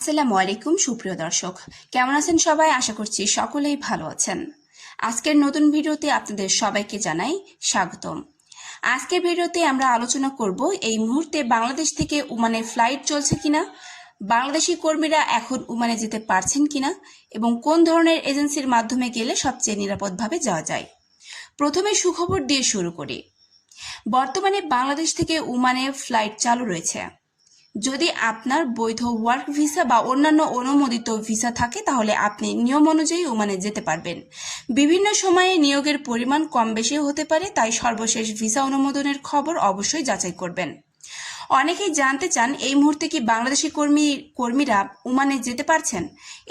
আসসালামু আলাইকুম সুপ্রিয় দর্শক, কেমন আছেন সবাই? আশা করছি সকলেই ভালো আছেন। আজকের নতুন ভিডিওতে আপনাদের সবাইকে জানাই স্বাগতম। আজকের ভিডিওতে আমরা আলোচনা করব এই মুহূর্তে বাংলাদেশ থেকে ওমানে ফ্লাইট চলছে কিনা, বাংলাদেশি কর্মীরা এখন ওমানে যেতে পারছেন কিনা এবং কোন ধরনের এজেন্সির মাধ্যমে গেলে সবচেয়ে নিরাপদভাবে যাওয়া যায়। প্রথমে সুখবর দিয়ে শুরু করি। বর্তমানে বাংলাদেশ থেকে ওমানে ফ্লাইট চালু রয়েছে। যদি আপনার বৈধ ওয়ার্ক ভিসা বা অন্যান্য অনুমোদিত ভিসা থাকে তাহলে আপনি নিয়ম অনুযায়ী ওমানে যেতে পারবেন। বিভিন্ন সময়ে নিয়োগের পরিমাণ কম বেশি হতে পারে, তাই সর্বশেষ ভিসা অনুমোদনের খবর অবশ্যই যাচাই করবেন। অনেকেই জানতে চান এই মুহূর্তে কি বাংলাদেশি কর্মীরা ওমানে যেতে পারছেন।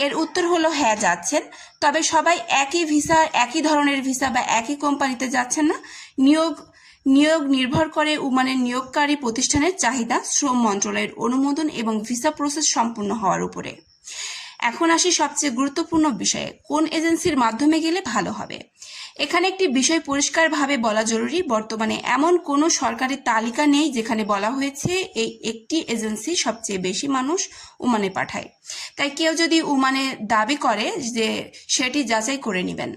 এর উত্তর হলো হ্যাঁ, যাচ্ছেন। তবে সবাই একই ভিসা, একই ধরনের ভিসা বা একই কোম্পানিতে যাচ্ছেন না। নিয়োগ নির্ভর করে ওমানের নিয়োগকারী প্রতিষ্ঠানের চাহিদা, শ্রম মন্ত্রণালয়ের অনুমোদন এবং ভিসা প্রসেস সম্পূর্ণ হওয়ার উপরে। এখন আসি সবচেয়ে গুরুত্বপূর্ণ বিষয়ে, কোন এজেন্সির মাধ্যমে গেলে ভালো হবে। এখানে একটি বিষয় পরিষ্কারভাবে বলা জরুরি, বর্তমানে এমন কোনো সরকারি তালিকা নেই যেখানে বলা হয়েছে এই একটি এজেন্সি সবচেয়ে বেশি মানুষ ওমানে পাঠায়। তাই কেউ যদি ওমানে দাবি করে যে সেটি যাচাই করে নেবেন।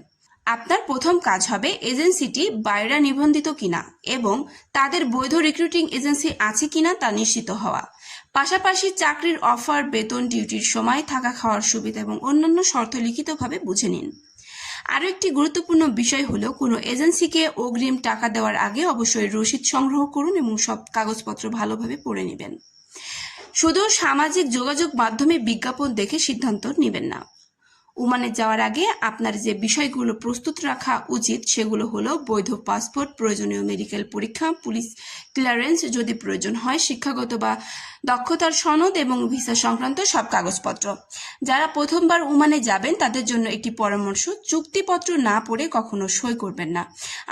আপনার প্রথম কাজ হবে এজেন্সিটি বাইরা নিবন্ধিত কিনা এবং তাদের বৈধ রিক্রুটিং এজেন্সি আছে কিনা তা নিশ্চিত হওয়া। পাশাপাশি চাকরির অফার, বেতন, ডিউটির সময়, থাকা খাওয়ার সুবিধা এবং অন্যান্য শর্ত লিখিতভাবে বুঝে নিন। আরও একটি গুরুত্বপূর্ণ বিষয় হলো কোনো এজেন্সিকে অগ্রিম টাকা দেওয়ার আগে অবশ্যই রসিদ সংগ্রহ করুন এবং সব কাগজপত্র ভালোভাবে পড়ে নেবেন। শুধু সামাজিক যোগাযোগ মাধ্যমে বিজ্ঞাপন দেখে সিদ্ধান্ত নেবেন না। ওমানে যাওয়ার আগে আপনার যে বিষয়গুলো প্রস্তুত রাখা উচিত সেগুলো হলো বৈধ পাসপোর্ট, প্রয়োজনীয় মেডিকেল পরীক্ষা, পুলিশ ক্লিয়ারেন্স যদি প্রয়োজন হয়, শিক্ষাগত বা দক্ষতার সনদ এবং ভিসা সংক্রান্ত সব কাগজপত্র। যারা প্রথমবার ওমানে যাবেন তাদের জন্য একটি পরামর্শ, চুক্তিপত্র না পড়ে কখনো সই করবেন না।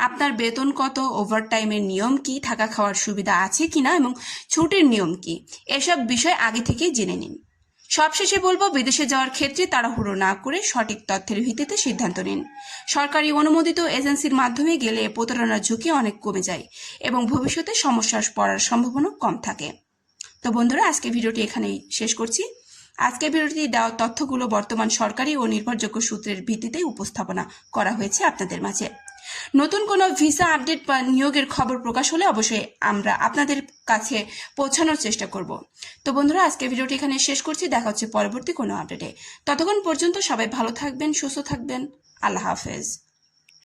আপনার বেতন কত, ওভারটাইমের নিয়ম কি, থাকা খাওয়ার সুবিধা আছে কিনা এবং ছুটির নিয়ম কি, এসব বিষয় আগে থেকেই জেনে নিন। সবশেষে বলবো, বিদেশে যাওয়ার ক্ষেত্রে তাড়াহুড়ো না করে সঠিক তথ্যের ভিত্তিতে সিদ্ধান্ত নিন। সরকারি অনুমোদিত এজেন্সির মাধ্যমে গেলে প্রতারণার ঝুঁকি অনেক কমে যায় এবং ভবিষ্যতে সমস্যায় পড়ার সম্ভাবনা কম থাকে। তো বন্ধুরা, আজকে ভিডিওটি এখানেই শেষ করছি। আজকের ভিডিওটি দেওয়া তথ্যগুলো বর্তমান সরকারি ও নির্ভরযোগ্য সূত্রের ভিত্তিতে উপস্থাপনা করা হয়েছে আপনাদের মাঝে। নতুন কোনো ভিসা আপডেট বা নিয়োগের খবর প্রকাশ হলে অবশ্যই আমরা আপনাদের কাছে পৌঁছানোর চেষ্টা করব। তো বন্ধুরা, আজকে ভিডিওটি এখানে শেষ করছি। দেখা হচ্ছে পরবর্তী কোনো আপডেটে। ততক্ষণ পর্যন্ত সবাই ভালো থাকবেন, সুস্থ থাকবেন। আল্লাহ হাফেজ।